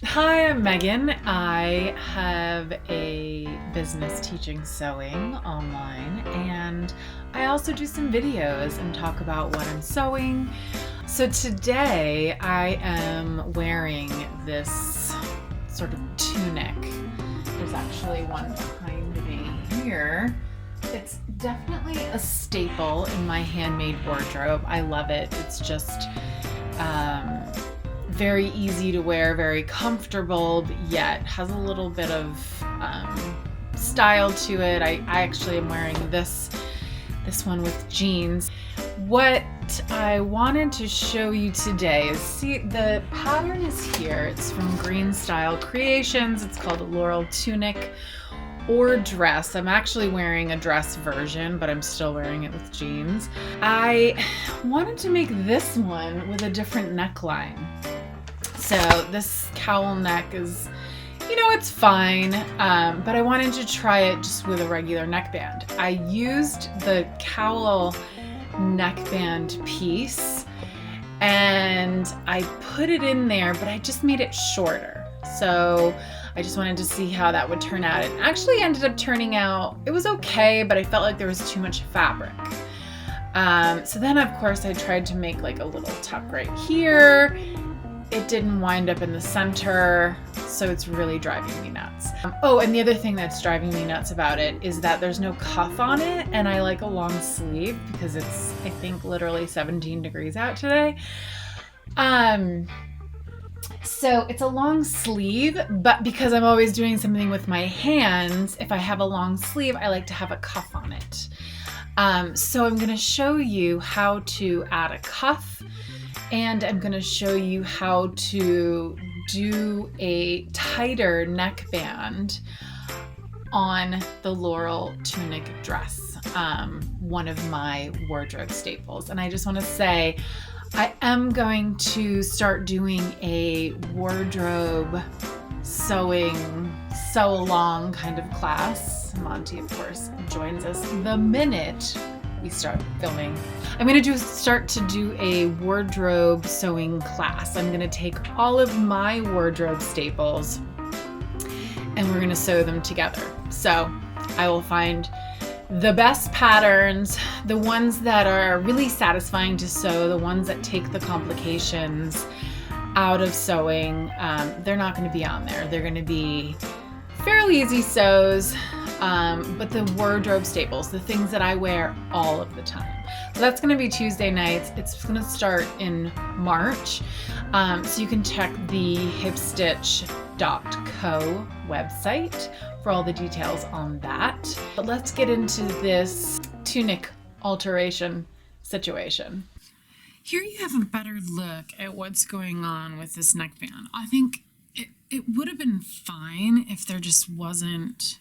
Hi, I'm Megan. I have a business teaching sewing online, and I also do some videos and talk about what I'm sewing. So today I am wearing this sort of tunic. There's actually one behind me here. It's definitely a staple in my handmade wardrobe. I love it. It's just very easy to wear, very comfortable, but yet has a little bit of style to it. I actually am wearing this one with jeans. What I wanted to show you today is, see, the pattern is here. It's from Greenstyle Creations. It's called a Laurel tunic or dress. I'm actually wearing a dress version, but I'm still wearing it with jeans. I wanted to make this one with a different neckline. So this cowl neck is, it's fine, but I wanted to try it just with a regular neckband. I used the cowl neckband piece and I put it in there, but I just made it shorter. So I just wanted to see how that would turn out. It actually ended up turning out, it was okay, but I felt like there was too much fabric. So then of course I tried to make like a little tuck right here. It didn't wind up in the center, so it's really driving me nuts. Oh, and the other thing that's driving me nuts about it is that there's no cuff on it, and I like a long sleeve because it's, I think, literally 17 degrees out today. So it's a long sleeve, but because I'm always doing something with my hands, if I have a long sleeve, I like to have a cuff on it. So I'm gonna show you how to add a cuff, and I'm going to show you how to do a tighter neckband on the Laurel tunic dress, one of my wardrobe staples. And I just want to say, I am going to start doing a wardrobe sewing, sew along kind of class. Monty, of course, joins us the minute we start filming. I'm going to start to do a wardrobe sewing class. I'm going to take all of my wardrobe staples and we're going to sew them together. So I will find the best patterns, the ones that are really satisfying to sew, the ones that take the complications out of sewing. They're not going to be on there. They're going to be fairly easy sews. But the wardrobe staples, the things that I wear all of the time. So that's going to be Tuesday nights. It's going to start in March. So you can check the hipstitch.co website for all the details on that. But let's get into this tunic alteration situation. Here you have a better look at what's going on with this neckband. I think it would have been fine if there just wasn't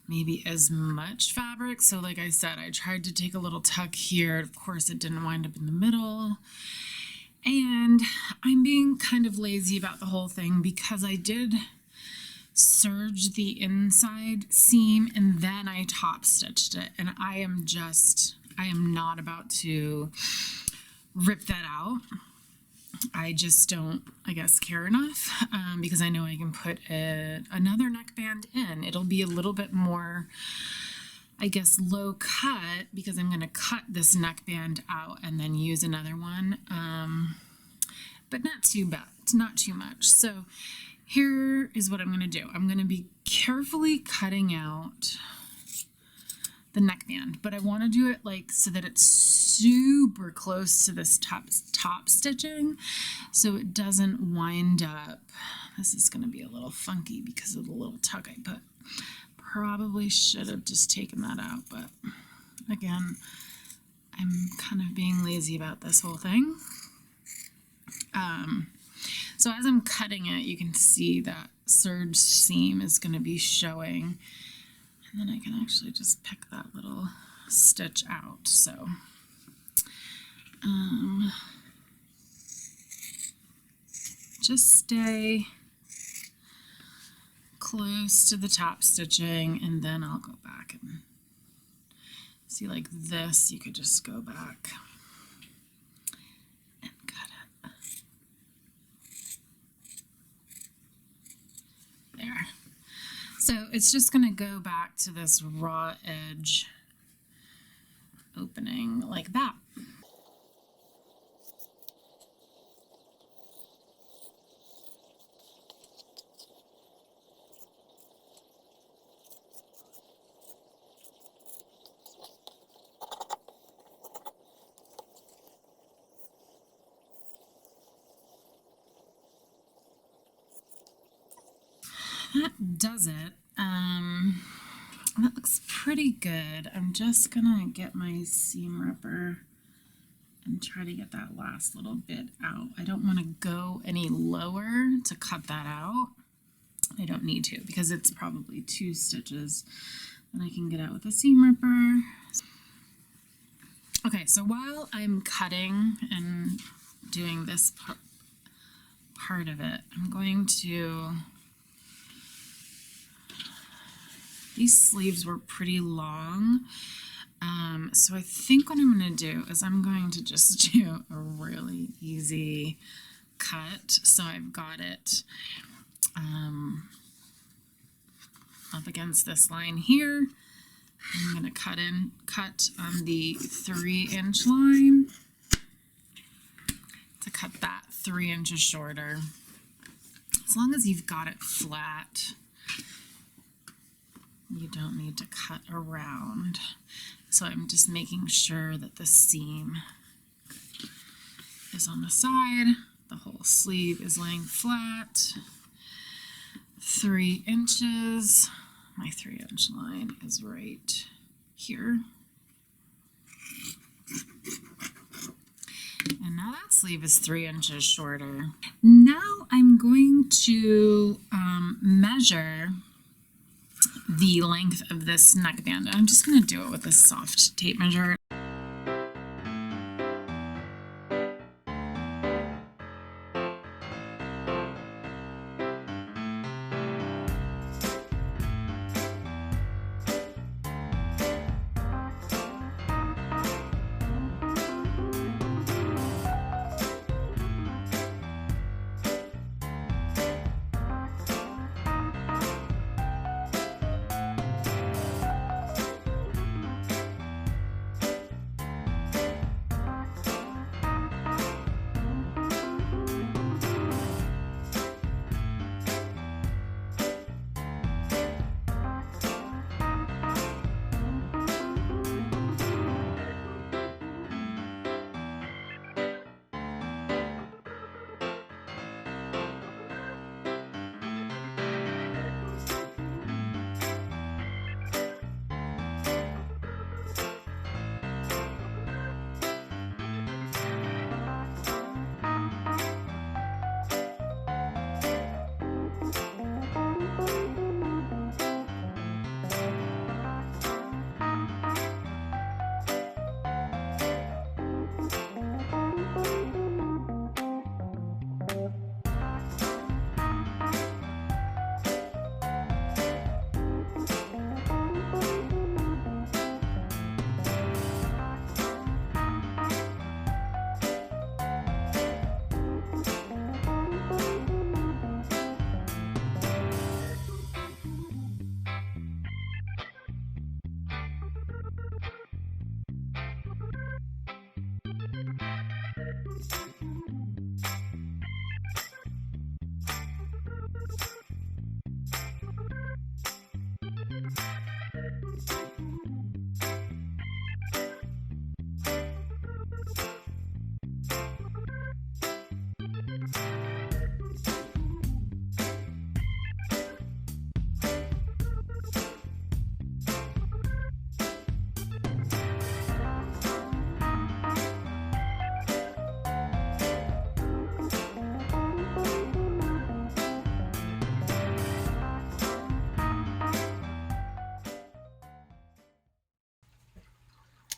maybe as much fabric. So like I said, I tried to take a little tuck here. Of course, it didn't wind up in the middle. And I'm being kind of lazy about the whole thing because I did serge the inside seam and then I top stitched it. And I am not about to rip that out. I just don't, I guess, care enough because I know I can put another neckband in. It'll be a little bit more, I guess, low cut because I'm going to cut this neckband out and then use another one, but not too bad. It's not too much. So here is what I'm going to do. I'm going to be carefully cutting out the neckband, but I want to do it like so that it's super close to this top stitching so it doesn't wind up. This is going to be a little funky because of the little tuck I put. Probably should have just taken that out, but again, I'm kind of being lazy about this whole thing. So as I'm cutting it, you can see that serge seam is going to be showing. And then I can actually just pick that little stitch out. So just stay close to the top stitching, and then I'll go back and see, like this, you could just go back and cut it. There. So it's just going to go back to this raw edge opening like that. That does it. That looks pretty good. I'm just gonna get my seam ripper and try to get that last little bit out. I don't want to go any lower to cut that out. I don't need to because it's probably 2 stitches that I can get out with a seam ripper. Okay, so while I'm cutting and doing this part of it, I'm going to... These sleeves were pretty long, so I think what I'm going to do is I'm going to just do a really easy cut. So I've got it up against this line here. I'm going to cut on the 3-inch line to cut that 3 inches shorter. As long as you've got it flat, you don't need to cut around. So I'm just making sure that the seam is on the side, the whole sleeve is laying flat. 3 inches, my 3-inch line is right here. And now that sleeve is 3 inches shorter. Now I'm going to measure the length of this neckband. I'm just going to do it with a soft tape measure.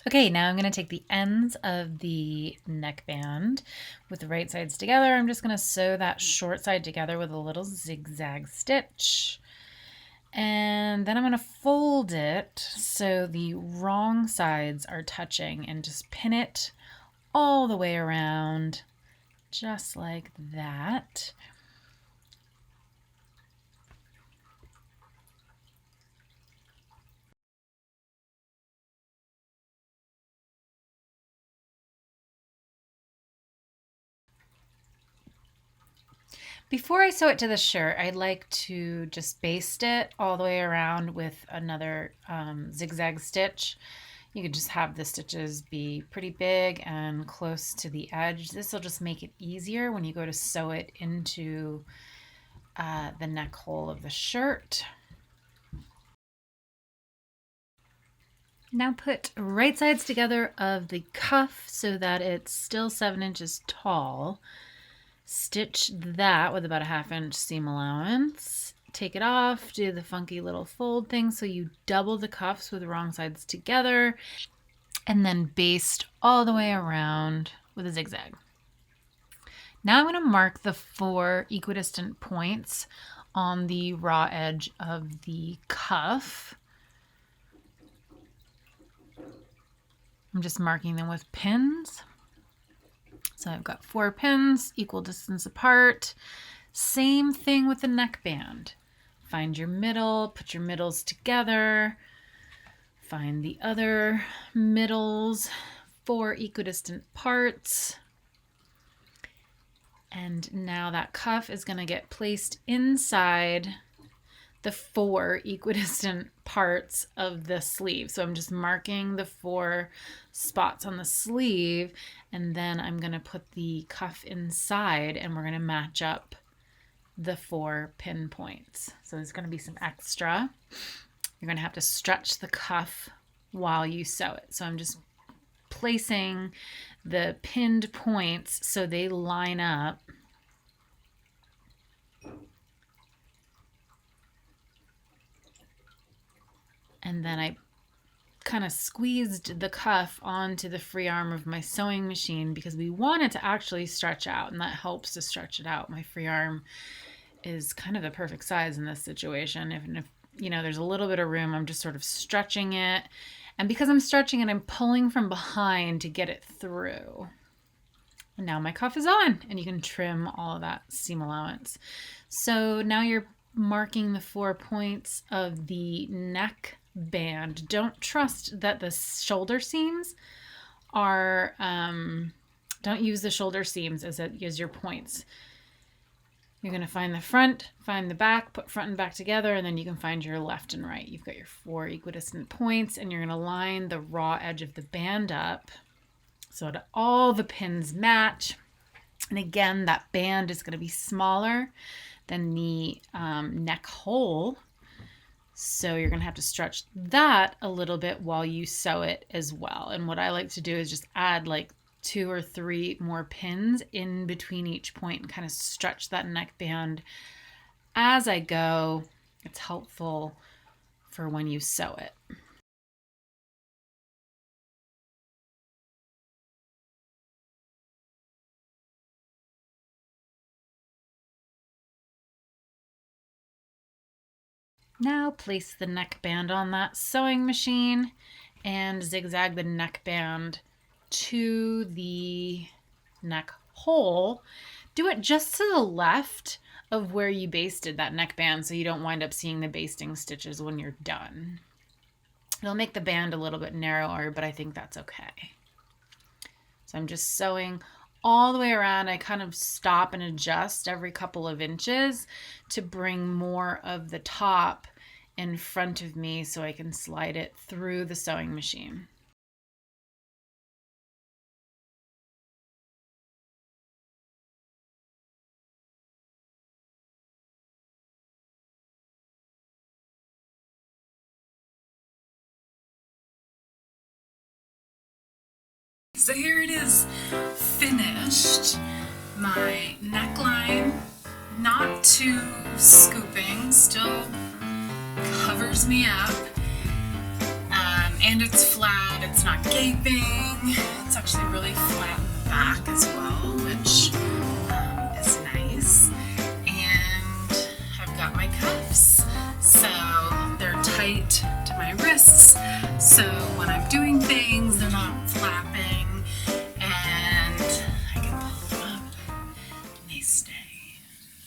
Okay, now I'm going to take the ends of the neckband with the right sides together. I'm just going to sew that short side together with a little zigzag stitch. And then I'm going to fold it so the wrong sides are touching and just pin it all the way around, just like that. Before I sew it to the shirt, I'd like to just baste it all the way around with another zigzag stitch. You could just have the stitches be pretty big and close to the edge. This will just make it easier when you go to sew it into the neck hole of the shirt. Now put right sides together of the cuff so that it's still 7 inches tall. Stitch that with about a 1/2 inch seam allowance. Take it off, do the funky little fold thing so you double the cuffs with the wrong sides together, and then baste all the way around with a zigzag. Now I'm going to mark the 4 equidistant points on the raw edge of the cuff. I'm just marking them with pins. So I've got 4 pins, equal distance apart. Same thing with the neckband. Find your middle, put your middles together. Find the other middles, 4 equidistant parts. And now that cuff is going to get placed inside the 4 equidistant parts of the sleeve. So I'm just marking the 4 spots on the sleeve, and then I'm going to put the cuff inside, and we're going to match up the 4 pin points. So there's going to be some extra. You're going to have to stretch the cuff while you sew it. So I'm just placing the pinned points so they line up. And then I kind of squeezed the cuff onto the free arm of my sewing machine because we want it to actually stretch out, and that helps to stretch it out. My free arm is kind of the perfect size in this situation. If you know, there's a little bit of room, I'm just sort of stretching it. And because I'm stretching it, I'm pulling from behind to get it through. And now my cuff is on, and you can trim all of that seam allowance. So now you're marking the 4 points of the neck band. Don't trust that the shoulder seams are, don't use the shoulder seams as your points. You're going to find the front, find the back, put front and back together, and then you can find your left and right. You've got your 4 equidistant points, and you're going to line the raw edge of the band up so that all the pins match. And again, that band is going to be smaller than the neck hole. So you're going to have to stretch that a little bit while you sew it as well. And what I like to do is just add like 2 or 3 more pins in between each point and kind of stretch that neckband as I go. It's helpful for when you sew it. Now place the neckband on that sewing machine and zigzag the neckband to the neck hole. Do it just to the left of where you basted that neckband so you don't wind up seeing the basting stitches when you're done. It'll make the band a little bit narrower, but I think that's okay. So I'm just sewing all the way around. I kind of stop and adjust every couple of inches to bring more of the top in front of me so I can slide it through the sewing machine. So here it is, finished. My neckline, not too scooping, still covers me up, and it's flat, it's not gaping. It's actually really flat in the back as well, which is nice. And I've got my cuffs, so they're tight to my wrists, so when I'm doing things, they're not